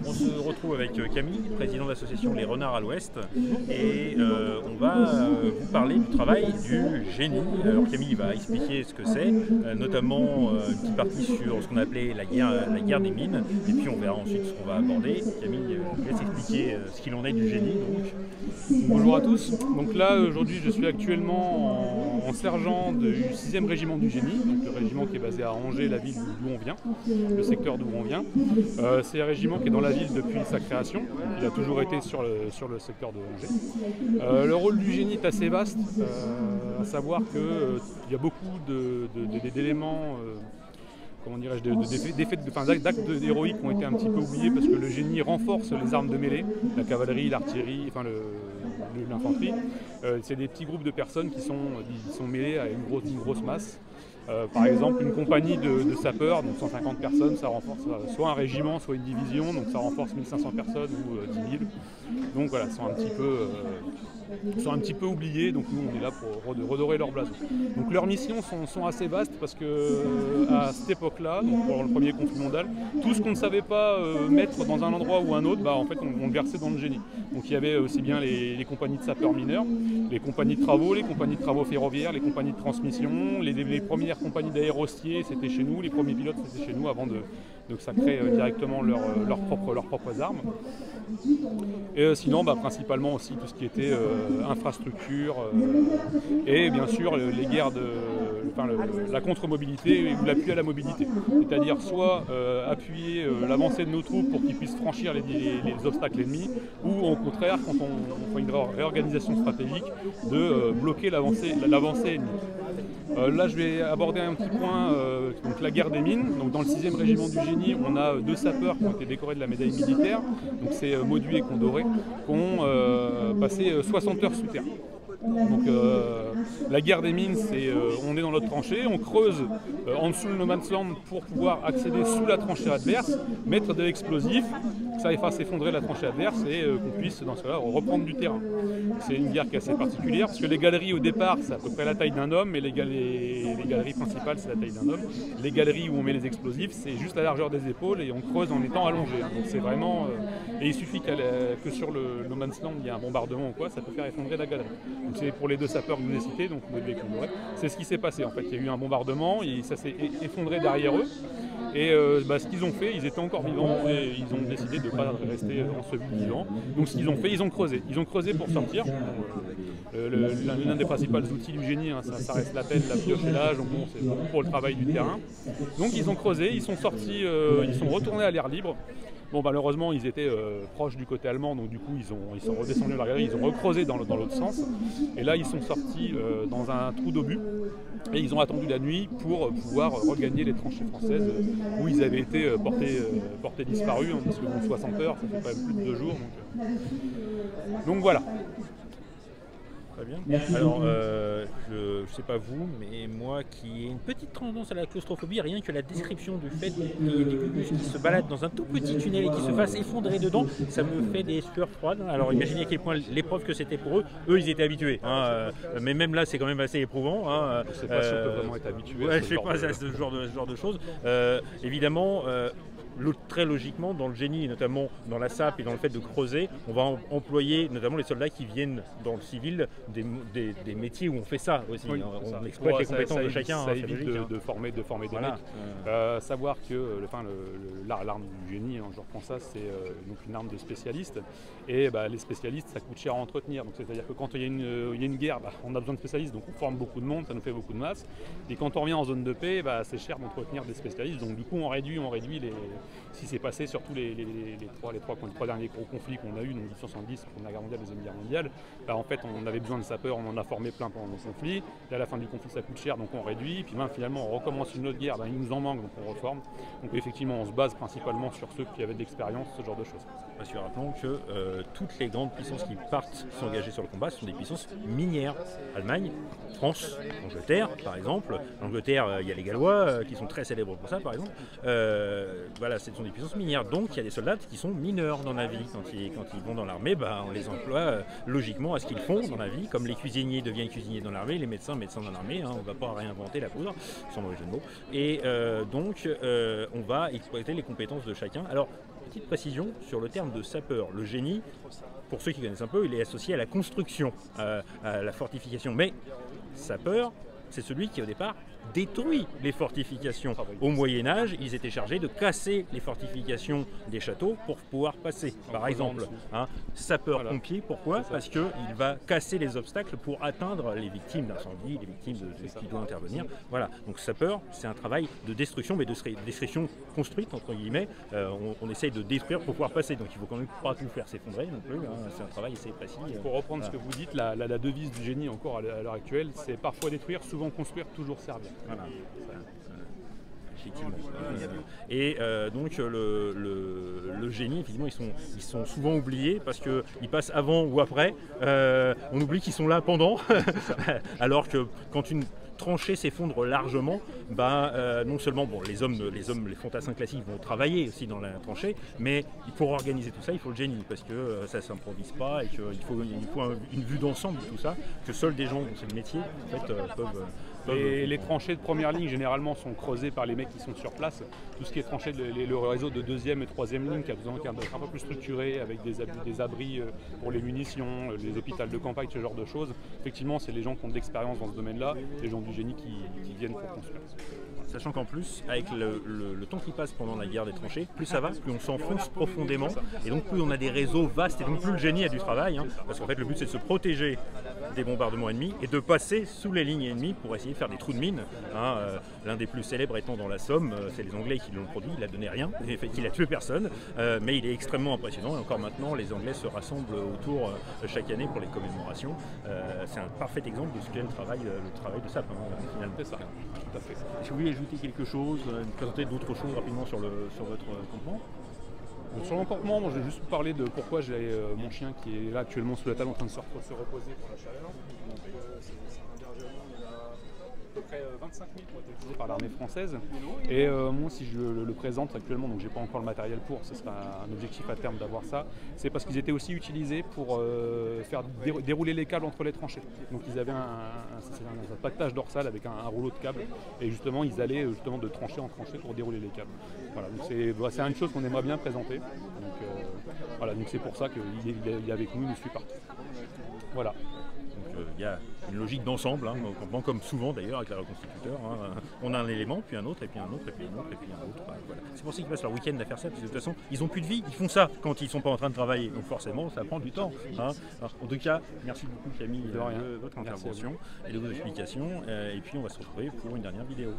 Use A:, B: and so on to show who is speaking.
A: On se retrouve avec Camille, président de l'association Les Renards à l'Ouest, et on va vous parler du travail du génie. Alors Camille va expliquer ce que c'est, notamment une petite partie sur ce qu'on appelait la guerre des mines, et puis on verra ensuite ce qu'on va aborder. Camille, je laisse expliquer ce qu'il en est du génie. Donc.
B: Bonjour à tous. Donc là aujourd'hui je suis actuellement en sergent du 6e régiment du génie, donc le régiment qui est basé à Angers, la ville d'où on vient, le secteur d'où on vient. C'est un régiment qui est dans la ville depuis sa création, il a toujours été sur le secteur de Angers. Le rôle du génie est assez vaste, à savoir qu'il y a beaucoup d'éléments, comment dirais-je, d'actes héroïques qui ont été un petit peu oubliés parce que le génie renforce les armes de mêlée, la cavalerie, l'artillerie, enfin l'infanterie. C'est des petits groupes de personnes qui sont mêlés à une grosse masse. Par exemple, une compagnie de sapeurs, donc 150 personnes, ça renforce soit un régiment, soit une division, donc ça renforce 1500 personnes ou 10 000. Donc voilà, ils sont un petit peu oubliés, donc nous on est là pour redorer leur blason. Donc leurs missions sont assez vastes parce que à cette époque-là, donc pour le premier conflit mondial, tout ce qu'on ne savait pas mettre dans un endroit ou un autre, en fait on le versait dans le génie. Donc il y avait aussi bien les compagnies de sapeurs mineurs, les compagnies de travaux, les compagnies de travaux ferroviaires, les compagnies de transmission, les premières compagnies d'aérostiers, c'était chez nous, les premiers pilotes c'était chez nous avant de consacrer directement leurs propres armes. Et sinon principalement aussi tout ce qui était infrastructure et bien sûr les guerres la contre-mobilité ou l'appui à la mobilité. C'est-à-dire soit appuyer l'avancée de nos troupes pour qu'ils puissent franchir les obstacles ennemis, ou au contraire, quand on fait une réorganisation stratégique, de bloquer l'avancée ennemie. Là je vais aborder un petit point, donc la guerre des mines. Donc, dans le 6e régiment du génie, on a 2 sapeurs qui ont été décorés de la médaille militaire, donc c'est Mauduit et Condoré, qui ont passé 60 heures sous terre. Donc la guerre des mines, on est dans notre tranchée, on creuse en dessous le no man's land pour pouvoir accéder sous la tranchée adverse, mettre de l'explosif, que ça fasse effondrer la tranchée adverse et qu'on puisse dans ce cas-là reprendre du terrain. C'est une guerre qui est assez particulière parce que les galeries au départ c'est à peu près la taille d'un homme, mais les galeries principales c'est la taille d'un homme. Les galeries où on met les explosifs c'est juste la largeur des épaules et on creuse en étant allongé. Donc c'est vraiment... et il suffit que sur le no man's land il y ait un bombardement ou quoi, ça peut faire effondrer la galerie. Donc c'est pour les 2 sapeurs que je vous ai cités, donc c'est ce qui s'est passé en fait. Il y a eu un bombardement et ça s'est effondré derrière eux. Et ce qu'ils ont fait, ils étaient encore vivants et ils ont décidé de ne pas rester ensevelis vivants. Donc ce qu'ils ont fait, ils ont creusé. Ils ont creusé pour sortir. L'un des principaux outils du génie, ça reste la pelle, la pioche et l'âge, donc bon, c'est beaucoup pour le travail du terrain. Donc ils ont creusé, ils sont sortis, ils sont retournés à l'air libre. Bon, malheureusement, ils étaient proches du côté allemand, donc du coup, ils sont redescendus dans la galerie, ils ont recreusé dans l'autre sens. Et là, ils sont sortis dans un trou d'obus et ils ont attendu la nuit pour pouvoir regagner les tranchées françaises où ils avaient été portés disparus, parce que 60 heures, ça fait quand même plus de 2 jours. Donc voilà.
A: Très bien. Alors, je ne sais pas vous, mais moi qui ai une petite tendance à la claustrophobie, rien que la description du fait qu'il y ait des cucus qui se baladent dans un tout petit tunnel et qui se fassent effondrer dedans, ça me fait des sueurs froides. Alors imaginez à quel point l'épreuve que c'était pour eux. Eux, ils étaient habitués. Mais même là, c'est quand même assez éprouvant.
B: Je ne sais pas si on peut vraiment être habitué
A: à ce genre de choses. Évidemment, très logiquement, dans le génie, et notamment dans la SAP et dans le fait de creuser, on va employer notamment les soldats qui viennent dans le civil des métiers où on fait ça aussi. Oui, on exploite les compétences de chacun.
B: Ça évite de former des mecs. Savoir que l'arme du génie, je reprends ça, c'est donc une arme de spécialistes. Et les spécialistes, ça coûte cher à entretenir. C'est-à-dire que quand il y a une guerre, on a besoin de spécialistes, donc on forme beaucoup de monde, ça nous fait beaucoup de masse. Et quand on revient en zone de paix, c'est cher d'entretenir des spécialistes. Donc du coup, on réduit ce qui s'est passé sur tous les 3 derniers gros conflits qu'on a eu, donc 1970, Première Guerre mondiale, Deuxième Guerre mondiale. En fait, on avait besoin de sapeurs, on en a formé plein pendant le conflit. Et à la fin du conflit, ça coûte cher, donc on réduit. Puis finalement, on recommence une autre guerre, il nous en manque, donc on reforme. Donc effectivement, on se base principalement sur ceux qui avaient de l'expérience, ce genre de choses.
A: Parce que rappelons que toutes les grandes puissances qui partent s'engager sur le combat sont des puissances minières. Allemagne, France, Angleterre, par exemple. L'Angleterre, il y a les Gallois qui sont très célèbres pour ça, par exemple. voilà, ce sont des puissances minières. Donc il y a des soldats qui sont mineurs dans la vie. Quand ils vont dans l'armée, on les emploie logiquement à ce qu'ils font dans la vie. Comme les cuisiniers deviennent cuisiniers dans l'armée, les médecins dans l'armée. On ne va pas réinventer la poudre, sans mauvais jeu de mots. Et donc on va exploiter les compétences de chacun. Alors, petite précision sur le terme de sapeur. Le génie, pour ceux qui connaissent un peu, il est associé à la construction, à la fortification. Mais sapeur, c'est celui qui au départ détruit les fortifications. Au Moyen-Âge, ils étaient chargés de casser les fortifications des châteaux pour pouvoir passer. Par exemple, sapeur-pompier, pourquoi? Parce qu'il va casser les obstacles pour atteindre les victimes d'incendie, les victimes qui doivent intervenir. Voilà, donc sapeur, c'est un travail de destruction, mais de destruction construite, entre guillemets. On essaye de détruire pour pouvoir passer, donc il ne faut quand même pas tout faire s'effondrer non plus. C'est un travail assez précis.
B: Pour reprendre ce que vous dites, la devise du génie encore à l'heure actuelle, c'est parfois détruire, souvent construire, toujours servir.
A: Voilà. Effectivement. Et donc le génie, effectivement, ils sont souvent oubliés parce qu'ils passent avant ou après. On oublie qu'ils sont là pendant. Alors que quand une tranchée s'effondre largement, non seulement les fantassins classiques vont travailler aussi dans la tranchée, mais pour organiser tout ça, il faut le génie, parce que ça ne s'improvise pas et qu'il faut une vue d'ensemble de tout ça, que seuls des gens dont c'est le métier en fait, peuvent.
B: Et les tranchées de première ligne généralement sont creusées par les mecs qui sont sur place. Tout ce qui est tranché, le réseau de deuxième et troisième ligne qui a besoin d'être un peu plus structuré avec des abris pour les munitions, les hôpitaux de campagne, ce genre de choses. Effectivement, c'est les gens qui ont de l'expérience dans ce domaine-là, les gens du génie qui viennent pour construire.
A: Sachant qu'en plus, avec le temps qui passe pendant la guerre des tranchées, plus ça va, plus on s'enfonce profondément, et donc plus on a des réseaux vastes, et donc plus le génie a du travail, parce qu'en fait le but c'est de se protéger des bombardements ennemis et de passer sous les lignes ennemies pour essayer de faire des trous de mine. L'un des plus célèbres étant dans la Somme, c'est les Anglais qui l'ont produit, il a donné rien, il a tué personne, mais il est extrêmement impressionnant, et encore maintenant les Anglais se rassemblent autour chaque année pour les commémorations. C'est un parfait exemple de ce qu'est le travail de SAP, finalement.
B: C'est ça, tout à fait.
A: Si vous voulez ajouter quelque chose, présenter d'autres choses rapidement sur votre campement?
B: Sur l'encampement, je vais juste vous parler de pourquoi j'ai mon chien qui est là actuellement sous la table en train de se reposer pour la chaleur. À peu près 25 000 qui ont été utilisés par l'armée française. Et moi, si je le présente actuellement, donc j'ai pas encore le matériel pour, ce sera un objectif à terme d'avoir ça, c'est parce qu'ils étaient aussi utilisés pour faire dérouler les câbles entre les tranchées. Donc ils avaient un pactage dorsal avec un rouleau de câbles, et justement ils allaient de tranchée en tranchée pour dérouler les câbles. Voilà, donc c'est une chose qu'on aimerait bien présenter. Donc c'est pour ça qu'il est avec nous, il nous suit partout. Voilà.
A: Il y a une logique d'ensemble, au campement, comme souvent d'ailleurs avec les reconstituteurs. On a un élément, puis un autre, et puis un autre, et puis un autre, et puis un autre. Voilà. C'est pour ça qu'ils passent leur week-end à faire ça, parce que de toute façon, ils n'ont plus de vie, ils font ça quand ils ne sont pas en train de travailler. Donc forcément, ça prend du temps. Alors, en tout cas, merci beaucoup Camille de votre intervention et de vos explications. Et puis on va se retrouver pour une dernière vidéo.